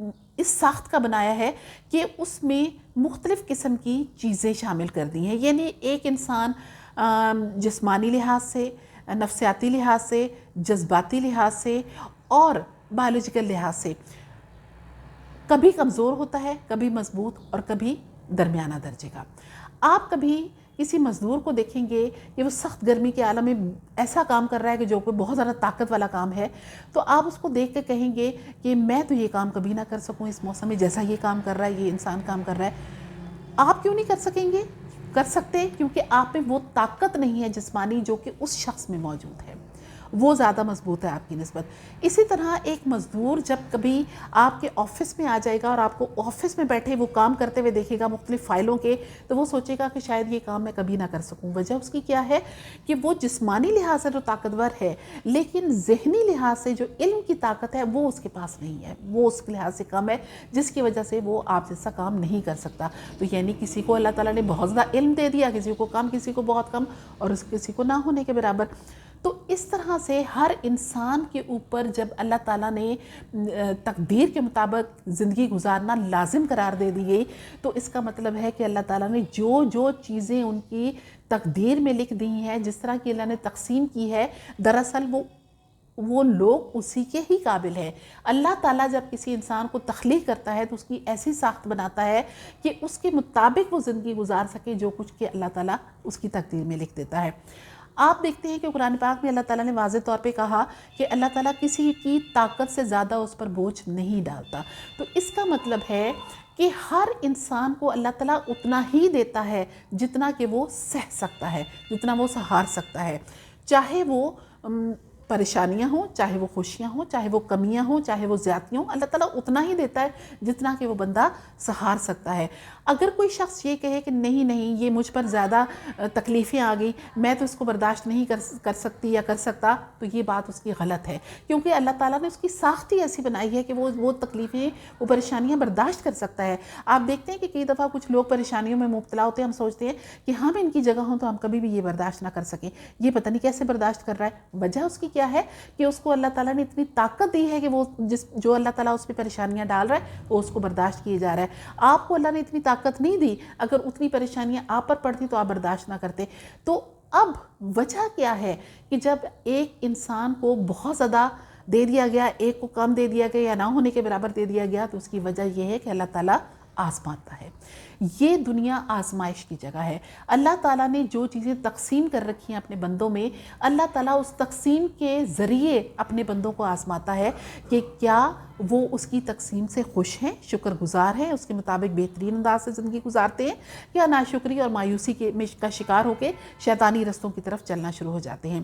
اس ساخت کا بنایا ہے کہ اس میں مختلف قسم کی چیزیں شامل کر دی ہیں. یعنی ایک انسان جسمانی لحاظ سے، نفسیاتی لحاظ سے، جذباتی لحاظ سے اور بایولوجیکل لحاظ سے کبھی کمزور ہوتا ہے، کبھی مضبوط اور کبھی درمیانہ درجے کا. آپ کبھی کسی مزدور کو دیکھیں گے کہ وہ سخت گرمی کے عالم میں ایسا کام کر رہا ہے کہ جو کوئی بہت زیادہ طاقت والا کام ہے، تو آپ اس کو دیکھ کے کہیں گے کہ میں تو یہ کام کبھی نہ کر سکوں اس موسم میں، جیسا یہ کام کر رہا ہے، یہ انسان کام کر رہا ہے. آپ کیوں نہیں کر سکیں گے؟ کر سکتے، کیونکہ آپ میں وہ طاقت نہیں ہے جسمانی جو کہ اس شخص میں موجود ہے، وہ زیادہ مضبوط ہے آپ کی نسبت. اسی طرح ایک مزدور جب کبھی آپ کے آفس میں آ جائے گا اور آپ کو آفس میں بیٹھے وہ کام کرتے ہوئے دیکھے گا مختلف فائلوں کے، تو وہ سوچے گا کہ شاید یہ کام میں کبھی نہ کر سکوں. وجہ اس کی کیا ہے کہ وہ جسمانی لحاظ سے جو طاقتور ہے لیکن ذہنی لحاظ سے جو علم کی طاقت ہے وہ اس کے پاس نہیں ہے، وہ اس کے لحاظ سے کم ہے، جس کی وجہ سے وہ آپ جیسا کام نہیں کر سکتا. تو یعنی کسی کو اللہ تعالیٰ نے بہت زیادہ علم دے دیا، کسی کو کم، کسی کو بہت کم اور کسی کو نہ ہونے کے برابر. تو اس طرح سے ہر انسان کے اوپر جب اللہ تعالیٰ نے تقدیر کے مطابق زندگی گزارنا لازم قرار دے دی گئی، تو اس کا مطلب ہے کہ اللہ تعالیٰ نے جو چیزیں ان کی تقدیر میں لکھ دی ہیں، جس طرح کی اللہ نے تقسیم کی ہے، دراصل وہ لوگ اسی کے ہی قابل ہیں. اللہ تعالیٰ جب کسی انسان کو تخلیق کرتا ہے تو اس کی ایسی ساخت بناتا ہے کہ اس کے مطابق وہ زندگی گزار سکے جو کچھ کہ اللہ تعالیٰ اس کی تقدیر میں لکھ دیتا ہے. آپ دیکھتے ہیں کہ قرآن پاک میں اللہ تعالیٰ نے واضح طور پہ کہا کہ اللہ تعالیٰ کسی کی طاقت سے زیادہ اس پر بوجھ نہیں ڈالتا. تو اس کا مطلب ہے کہ ہر انسان کو اللہ تعالیٰ اتنا ہی دیتا ہے جتنا کہ وہ سہ سکتا ہے، جتنا وہ سہار سکتا ہے. چاہے وہ پریشانیاں ہوں، چاہے وہ خوشیاں ہوں، چاہے وہ کمیاں ہوں، چاہے وہ زیادتیاں ہوں، اللہ تعالیٰ اتنا ہی دیتا ہے جتنا کہ وہ بندہ سہار سکتا ہے. اگر کوئی شخص یہ کہے کہ نہیں یہ مجھ پر زیادہ تکلیفیں آ گئی، میں تو اس کو برداشت نہیں کر سکتی یا کر سکتا، تو یہ بات اس کی غلط ہے، کیونکہ اللہ تعالیٰ نے اس کی ساخت ہی ایسی بنائی ہے کہ وہ تکلیفیں، وہ پریشانیاں برداشت کر سکتا ہے. آپ دیکھتے ہیں کہ کئی دفعہ کچھ لوگ پریشانیوں میں مبتلا ہوتے ہیں، ہم سوچتے ہیں کہ ہم ان کی جگہ ہوں تو ہم کبھی بھی یہ برداشت نہ کر سکیں، یہ پتہ نہیں کیسے برداشت کر رہا ہے. وجہ اس کی کیا ہے کہ اس کو اللہ تعالیٰ نے اتنی طاقت دی ہے کہ وہ جو اللہ تعالیٰ اس پہ پریشانیاں ڈال رہا ہے وہ اس کو برداشت کیے جا رہا ہے. آپ کو اللہ نے اتنی طاقت نہیں دی، اگر اتنی پریشانیاں آپ پر پڑتی تو آپ برداشت نہ کرتے. تو اب وجہ کیا ہے کہ جب ایک انسان کو بہت زیادہ دے دیا گیا، ایک کو کم دے دیا گیا یا نہ ہونے کے برابر دے دیا گیا، تو اس کی وجہ یہ ہے کہ اللہ تعالیٰ آزماتا ہے. یہ دنیا آزمائش کی جگہ ہے. اللہ تعالیٰ نے جو چیزیں تقسیم کر رکھی ہیں اپنے بندوں میں، اللہ تعالیٰ اس تقسیم کے ذریعے اپنے بندوں کو آزماتا ہے کہ کیا وہ اس کی تقسیم سے خوش ہیں، شکر گزار ہیں، اس کے مطابق بہترین انداز سے زندگی گزارتے ہیں، یا ناشکری اور مایوسی کا شکار ہو کے شیطانی رستوں کی طرف چلنا شروع ہو جاتے ہیں.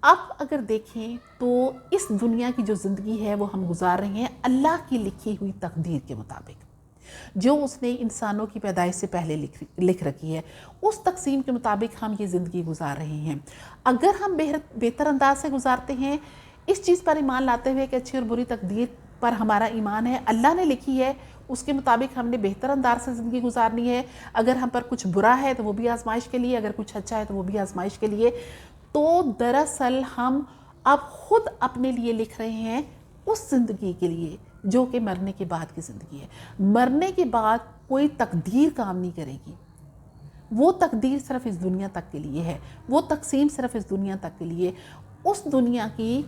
اب اگر دیکھیں تو اس دنیا کی جو زندگی ہے وہ ہم گزار رہے ہیں اللہ کی لکھی ہوئی تقدیر کے مطابق، جو اس نے انسانوں کی پیدائش سے پہلے لکھ رکھی ہے. اس تقسیم کے مطابق ہم یہ زندگی گزار رہے ہیں. اگر ہم بہتر انداز سے گزارتے ہیں، اس چیز پر ایمان لاتے ہوئے کہ اچھی اور بری تقدیر پر ہمارا ایمان ہے، اللہ نے لکھی ہے، اس کے مطابق ہم نے بہتر انداز سے زندگی گزارنی ہے. اگر ہم پر کچھ برا ہے تو وہ بھی آزمائش کے لیے، اگر کچھ اچھا ہے تو وہ بھی آزمائش کے لیے. تو دراصل ہم اب خود اپنے لیے لکھ رہے ہیں اس زندگی کے لیے جو کہ مرنے کے بعد کی زندگی ہے. مرنے کے بعد کوئی تقدیر کام نہیں کرے گی. وہ تقدیر صرف اس دنیا تک کے لیے ہے، وہ تقسیم صرف اس دنیا تک کے لیے. اس دنیا کی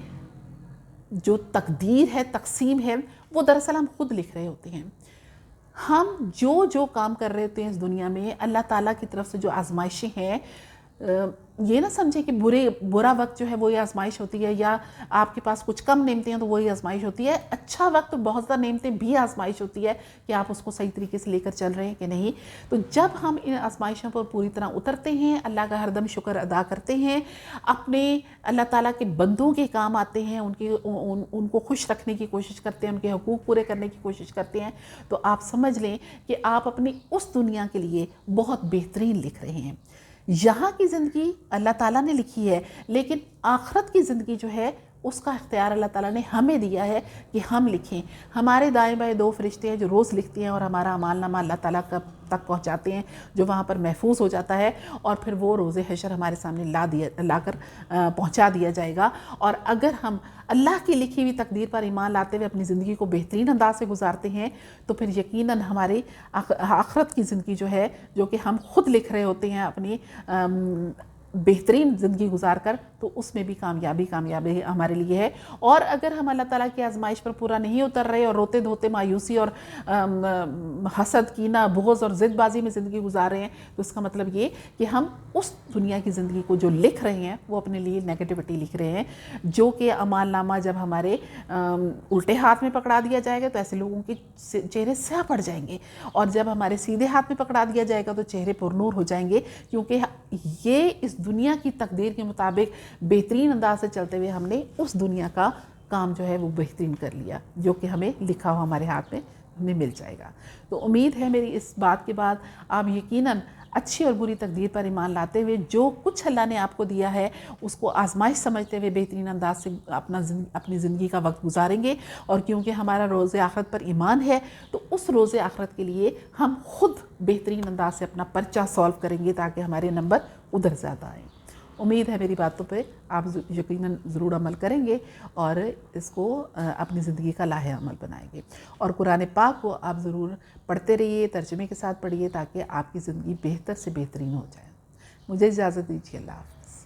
جو تقدیر ہے، تقسیم ہے، وہ دراصل ہم خود لکھ رہے ہوتے ہیں. ہم جو کام کر رہے ہوتے ہیں اس دنیا میں، اللہ تعالیٰ کی طرف سے جو آزمائشیں ہیں، یہ نہ سمجھے کہ برا وقت جو ہے وہی آزمائش ہوتی ہے، یا آپ کے پاس کچھ کم نعمتیں ہیں تو وہی آزمائش ہوتی ہے. اچھا وقت، بہت زیادہ نعمتیں بھی آزمائش ہوتی ہے کہ آپ اس کو صحیح طریقے سے لے کر چل رہے ہیں کہ نہیں. تو جب ہم ان آزمائشوں پر پوری طرح اترتے ہیں، اللہ کا ہر دم شکر ادا کرتے ہیں، اپنے اللہ تعالیٰ کے بندوں کے کام آتے ہیں، ان کو خوش رکھنے کی کوشش کرتے ہیں، ان کے حقوق پورے کرنے کی کوشش کرتے ہیں، تو آپ سمجھ لیں کہ آپ اپنی اس دنیا کے لیے بہت بہترین لکھ رہے ہیں. یہاں کی زندگی اللہ تعالیٰ نے لکھی ہے، لیکن آخرت کی زندگی جو ہے اس کا اختیار اللہ تعالیٰ نے ہمیں دیا ہے کہ ہم لکھیں. ہمارے دائیں بائیں 2 فرشتے ہیں جو روز لکھتے ہیں اور ہمارا اعمال نامہ اللہ تعالیٰ تک پہنچاتے ہیں، جو وہاں پر محفوظ ہو جاتا ہے، اور پھر وہ روز حشر ہمارے سامنے لا کر پہنچا دیا جائے گا. اور اگر ہم اللہ کی لکھی ہوئی تقدیر پر ایمان لاتے ہوئے اپنی زندگی کو بہترین انداز سے گزارتے ہیں تو پھر یقیناً ہماری آخرت کی زندگی جو ہے، جو کہ ہم خود لکھ رہے ہوتے ہیں اپنی بہترین زندگی گزار کر، تو اس میں بھی کامیابی ہمارے لیے ہے. اور اگر ہم اللہ تعالیٰ کی آزمائش پر پورا نہیں اتر رہے اور روتے دھوتے مایوسی اور حسد، کینہ، بغض اور ضد بازی میں زندگی گزار رہے ہیں، تو اس کا مطلب یہ کہ ہم اس دنیا کی زندگی کو جو لکھ رہے ہیں وہ اپنے لیے نیگیٹیوٹی لکھ رہے ہیں، جو کہ اعمال نامہ جب ہمارے الٹے ہاتھ میں پکڑا دیا جائے گا تو ایسے لوگوں کے چہرے سیاہ پڑ جائیں گے، اور جب ہمارے سیدھے ہاتھ میں پکڑا دیا جائے گا تو چہرے پر نور ہو جائیں گے، کیونکہ یہ اس دنیا کی تقدیر کے مطابق بہترین انداز سے چلتے ہوئے ہم نے اس دنیا کا کام جو ہے وہ بہترین کر لیا، جو کہ ہمیں لکھا ہوا ہمارے ہاتھ میں ہمیں مل جائے گا. تو امید ہے میری اس بات کے بعد آپ یقیناً اچھی اور بری تقدیر پر ایمان لاتے ہوئے جو کچھ اللہ نے آپ کو دیا ہے اس کو آزمائش سمجھتے ہوئے بہترین انداز سے اپنی زندگی کا وقت گزاریں گے. اور کیونکہ ہمارا روز آخرت پر ایمان ہے تو اس روز آخرت کے لیے ہم خود بہترین انداز سے اپنا پرچہ سالو کریں گے تاکہ ہمارے نمبر ادھر زیادہ آئیں. امید ہے میری باتوں پہ آپ یقیناً ضرور عمل کریں گے اور اس کو اپنی زندگی کا لاہے عمل بنائیں گے. اور قرآن پاک کو آپ ضرور پڑھتے رہیے، ترجمے کے ساتھ پڑھیے تاکہ آپ کی زندگی بہتر سے بہترین ہو جائے. مجھے اجازت دیجیے. اللہ حافظ.